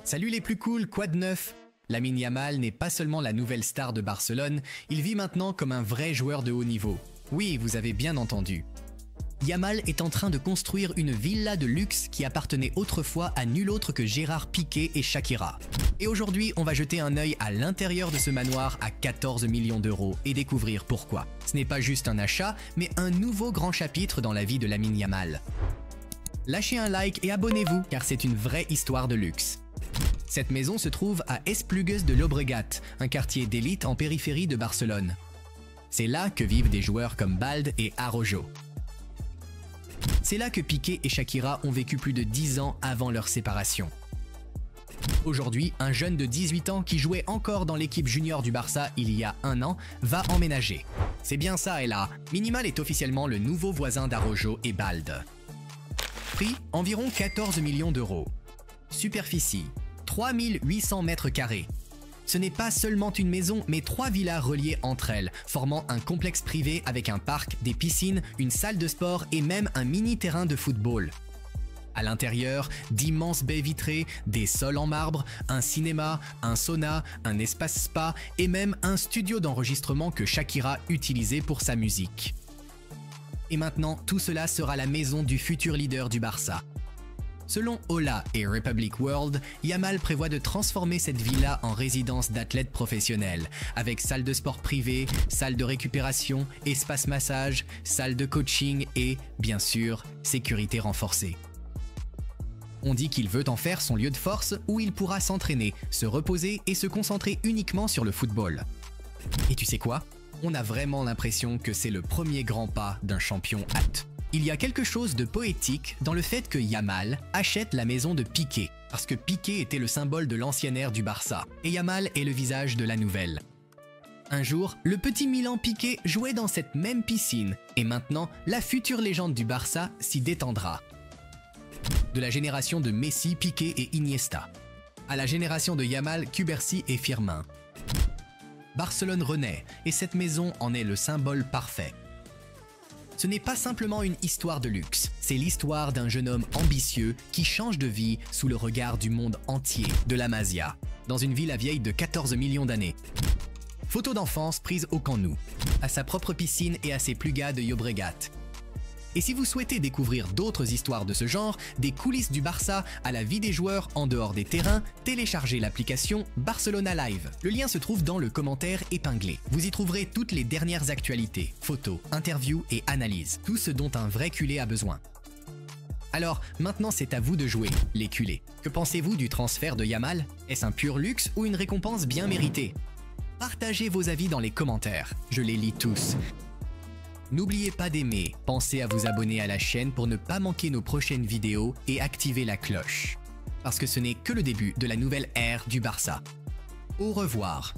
Salut les plus cool, quoi de neuf? Lamine Yamal n'est pas seulement la nouvelle star de Barcelone, il vit maintenant comme un vrai joueur de haut niveau. Oui, vous avez bien entendu. Yamal est en train de construire une villa de luxe qui appartenait autrefois à nul autre que Gérard Piqué et Shakira. Et aujourd'hui, on va jeter un œil à l'intérieur de ce manoir à 14 millions d'euros et découvrir pourquoi. Ce n'est pas juste un achat, mais un nouveau grand chapitre dans la vie de Lamine Yamal. Lâchez un like et abonnez-vous car c'est une vraie histoire de luxe. Cette maison se trouve à Esplugues de Llobregat, un quartier d'élite en périphérie de Barcelone. C'est là que vivent des joueurs comme Balde et Araujo. C'est là que Piqué et Shakira ont vécu plus de 10 ans avant leur séparation. Aujourd'hui, un jeune de 18 ans qui jouait encore dans l'équipe junior du Barça il y a un an va emménager. C'est bien ça, et là, Minimal est officiellement le nouveau voisin d'Araujo et Balde. Prix, environ 14 millions d'euros. Superficie, 3800 mètres carrés. Ce n'est pas seulement une maison, mais 3 villas reliées entre elles, formant un complexe privé avec un parc, des piscines, une salle de sport et même un mini-terrain de football. À l'intérieur, d'immenses baies vitrées, des sols en marbre, un cinéma, un sauna, un espace spa et même un studio d'enregistrement que Shakira utilisait pour sa musique. Et maintenant, tout cela sera la maison du futur leader du Barça. Selon Ola et Republic World, Yamal prévoit de transformer cette villa en résidence d'athlètes professionnels, avec salle de sport privée, salle de récupération, espace massage, salle de coaching et, bien sûr, sécurité renforcée. On dit qu'il veut en faire son lieu de force où il pourra s'entraîner, se reposer et se concentrer uniquement sur le football. Et tu sais quoi? On a vraiment l'impression que c'est le premier grand pas d'un champion hâte. Il y a quelque chose de poétique dans le fait que Yamal achète la maison de Piqué, parce que Piqué était le symbole de l'ancien ère du Barça, et Yamal est le visage de la nouvelle. Un jour, le petit Milan Piqué jouait dans cette même piscine, et maintenant, la future légende du Barça s'y détendra. De la génération de Messi, Piqué et Iniesta, à la génération de Yamal, Cubarsí et Firmin. Barcelone renaît, et cette maison en est le symbole parfait. Ce n'est pas simplement une histoire de luxe, c'est l'histoire d'un jeune homme ambitieux qui change de vie sous le regard du monde entier, de la Masia, dans une villa vieille de 14 millions d'années. Photo d'enfance prise au Camp Nou, à sa propre piscine et à ses plugas de Llobregat. Et si vous souhaitez découvrir d'autres histoires de ce genre, des coulisses du Barça à la vie des joueurs en dehors des terrains, téléchargez l'application Barcelona Live. Le lien se trouve dans le commentaire épinglé. Vous y trouverez toutes les dernières actualités, photos, interviews et analyses, tout ce dont un vrai culé a besoin. Alors, maintenant c'est à vous de jouer, les culés. Que pensez-vous du transfert de Yamal? Est-ce un pur luxe ou une récompense bien méritée? Partagez vos avis dans les commentaires, je les lis tous. N'oubliez pas d'aimer, pensez à vous abonner à la chaîne pour ne pas manquer nos prochaines vidéos et activer la cloche. Parce que ce n'est que le début de la nouvelle ère du Barça. Au revoir.